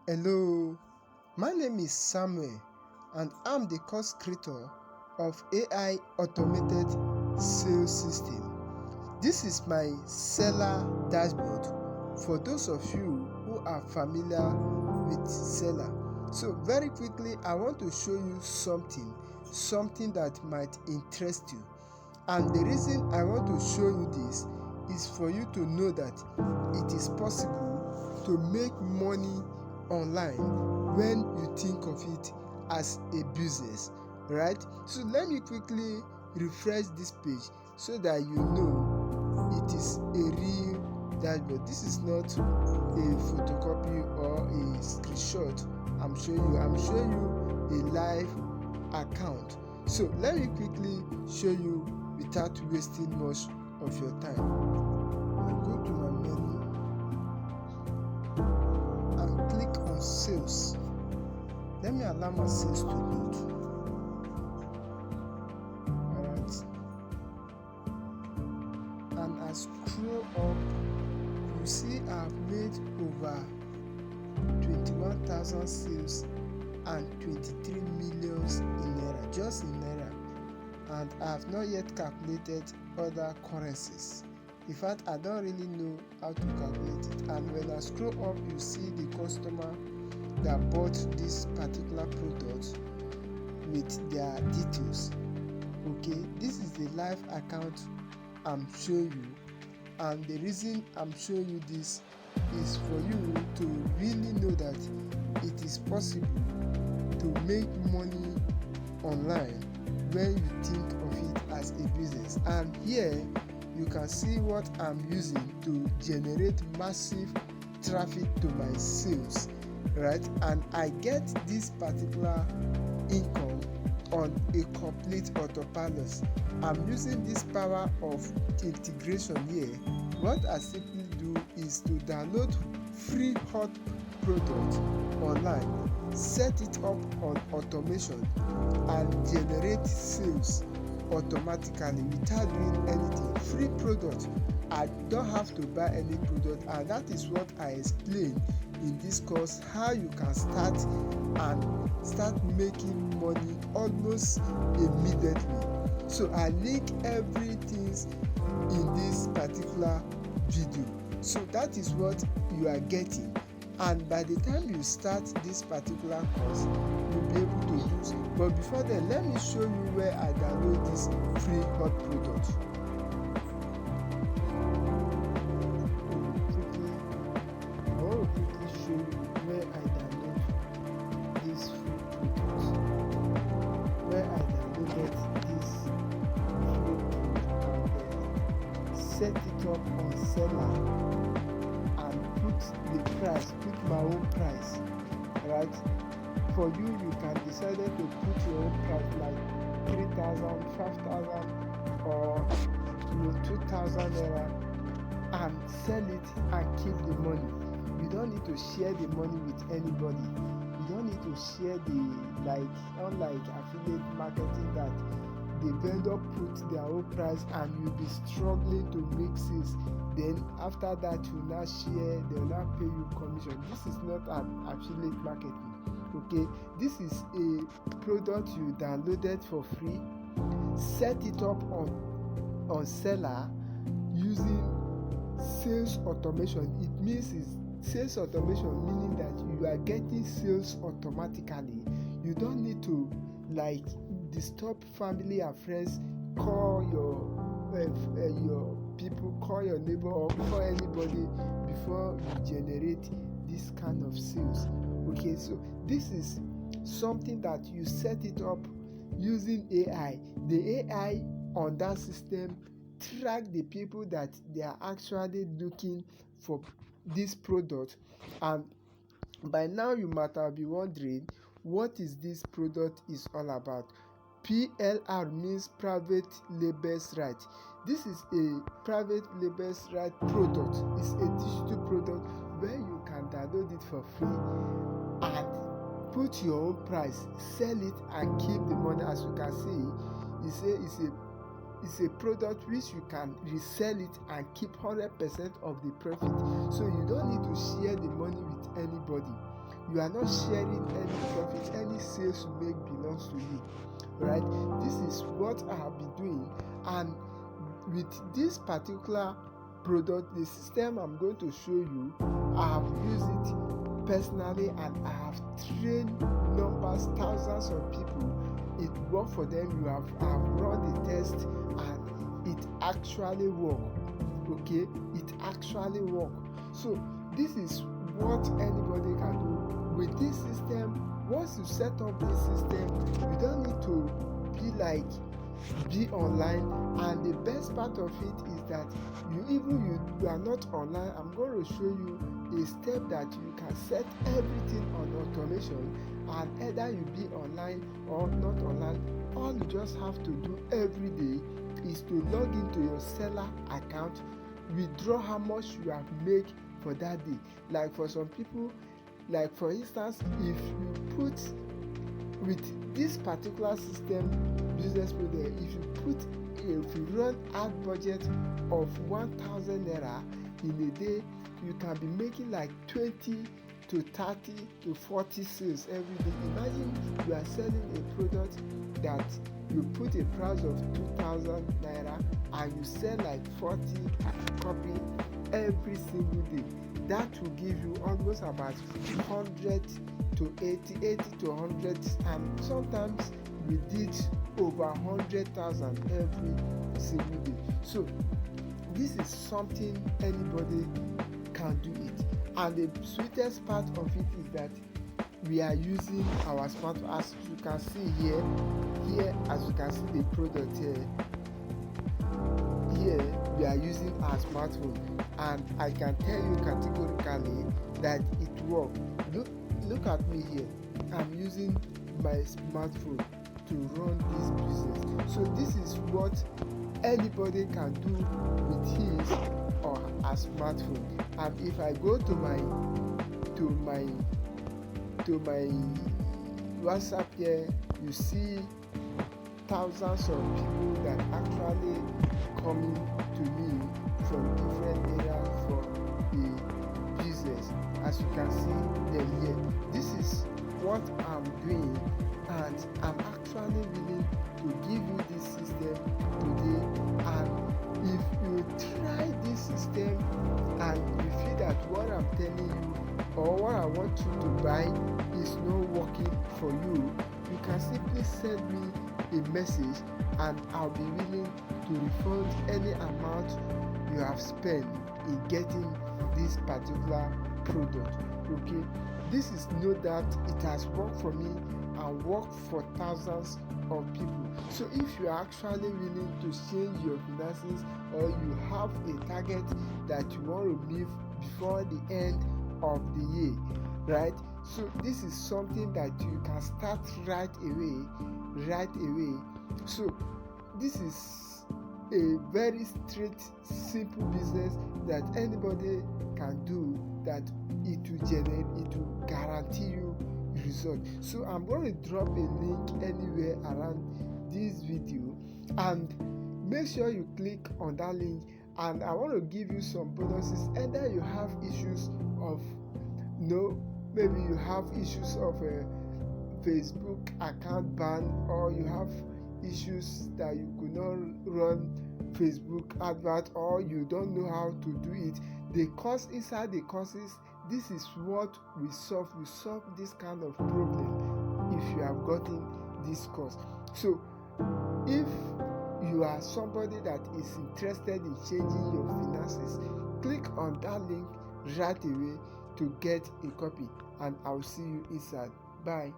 Hello, my name is Samuel and I'm the course creator of AI Automated Sales System. This is my Selar dashboard for those of you who are familiar with Selar. So very quickly, I want to show you something that might interest you. And the reason I want to show you this is for you to know that it is possible to make money online when you think of it as a business, right? So let me quickly refresh this page so that you know it is a real dashboard. This is not a photocopy or a screenshot. I'm showing you a live account. So let me quickly show you without wasting much of your time. I'll go to my menu and click on sales. Let me allow my sales to load. Alright. And I scroll up, you see I've made over 21,000 sales and 23 millions in naira, just in naira. And I have not yet calculated other currencies. In fact, I don't really know how to calculate it. And when I scroll up, you see the customer that bought this particular product with their details. Okay, this is the live account I'm showing you, and the reason I'm showing you this is for you to really know that it is possible to make money online when you think of it as a business. And here you can see what I'm using to generate massive traffic to my sales, right? And I get this particular income on a complete autopilot. I'm using this power of integration here. What I simply do is to download free hot product online, set it up on automation, and generate sales automatically without doing anything. Free product. I don't have to buy any product, and that is what I explain in this course, how you can start making money almost immediately. So I link everything in this particular video. So that is what you are getting. And by the time you start this particular course, you'll be able to use. But before then, let me show you where I download this free hot product. I want to quickly show you where I download this free product. Where I downloaded this free product and set it up on Selar and put my own price, right? For you can decide to put your own price like 3,000, 5,000 or 2,000 naira and sell it and keep the money. You don't need to share the money with anybody. You don't need to share unlike affiliate marketing that the vendor put their own price and you'll be struggling to make sales. Then after that you now share, they'll now pay you commission. This is not an affiliate marketing. Okay, this is a product you downloaded for free, set it up on Selar using sales automation. It means sales automation, meaning that you are getting sales automatically. You don't need to disturb family and friends, call your people, call your neighbor or call anybody before you generate this kind of sales. Okay, so this is something that you set it up using AI. The AI on that system track the people that they are actually looking for this product. And by now you might have been wondering what is this product is all about. PLR means private labels right. This is a private labels right product. It's a digital product where you can download it for free and put your own price, sell it and keep the money. As you can see, it's a product which you can resell it and keep 100% of the profit. So you don't need to share the money with anybody. You are not sharing any profit. Any sales you make belongs to you, right? This is what I have been doing, and with this particular product, the system I'm going to show you, I have used it personally, and I have trained numbers, thousands of people. It worked for them. I have run the test, and it actually worked. Okay, it actually worked. So this is what anybody can do with this system. Once you set up this system, you don't need to be online, and the best part of it is that you are not online. I'm going to show you a step that you can set everything on automation, and either you be online or not online. All you just have to do every day is to log into your Selar account, withdraw how much you have made for that day. Like for some people, like for instance, if you put with this particular system business model, if you run ad budget of 1,000 naira in a day, you can be making like 20 to 30 to 40 sales every day. Imagine you are selling a product that you put a price of 2,000 naira and you sell like 40 copy every single day. That will give you almost about 100 to 80 to 100, and sometimes we did over 100,000 every single day. So this is something anybody can do it, and the sweetest part of it is that we are using our smartphone. As you can see here as you can see the product here we are using our smartphone, and I can tell you categorically that it works. Look at me here. I'm using my smartphone to run this business. So this is what anybody can do with his or her smartphone. And if I go to my WhatsApp here, you see thousands of people that actually coming to me from different areas for the business. As you can see them here, this is what I'm doing, and I'm actually willing to give you this system today. And if you try this system and you feel that what I'm telling you or what I want you to buy is not working for you, you can simply send me a message, and I'll be willing to refund any amount you have spent in getting this particular product. Okay, this is no doubt it has worked for me and worked for thousands of people. So if you are actually willing to change your finances, or you have a target that you want to meet before the end of the year, right? So this is something that you can start right away. So this is a very straight, simple business that anybody can do, that it will guarantee you result. So I'm going to drop a link anywhere around this video, and make sure you click on that link. And I want to give you some bonuses. Either you have issues of maybe you have issues of a Facebook account ban, or you have issues that you could not run Facebook advert, or you don't know how to do it. The course, inside the courses, this is what we solve. We solve this kind of problem if you have gotten this course. So if you are somebody that is interested in changing your finances, click on that link right away to get a copy, and I'll see you inside. Bye.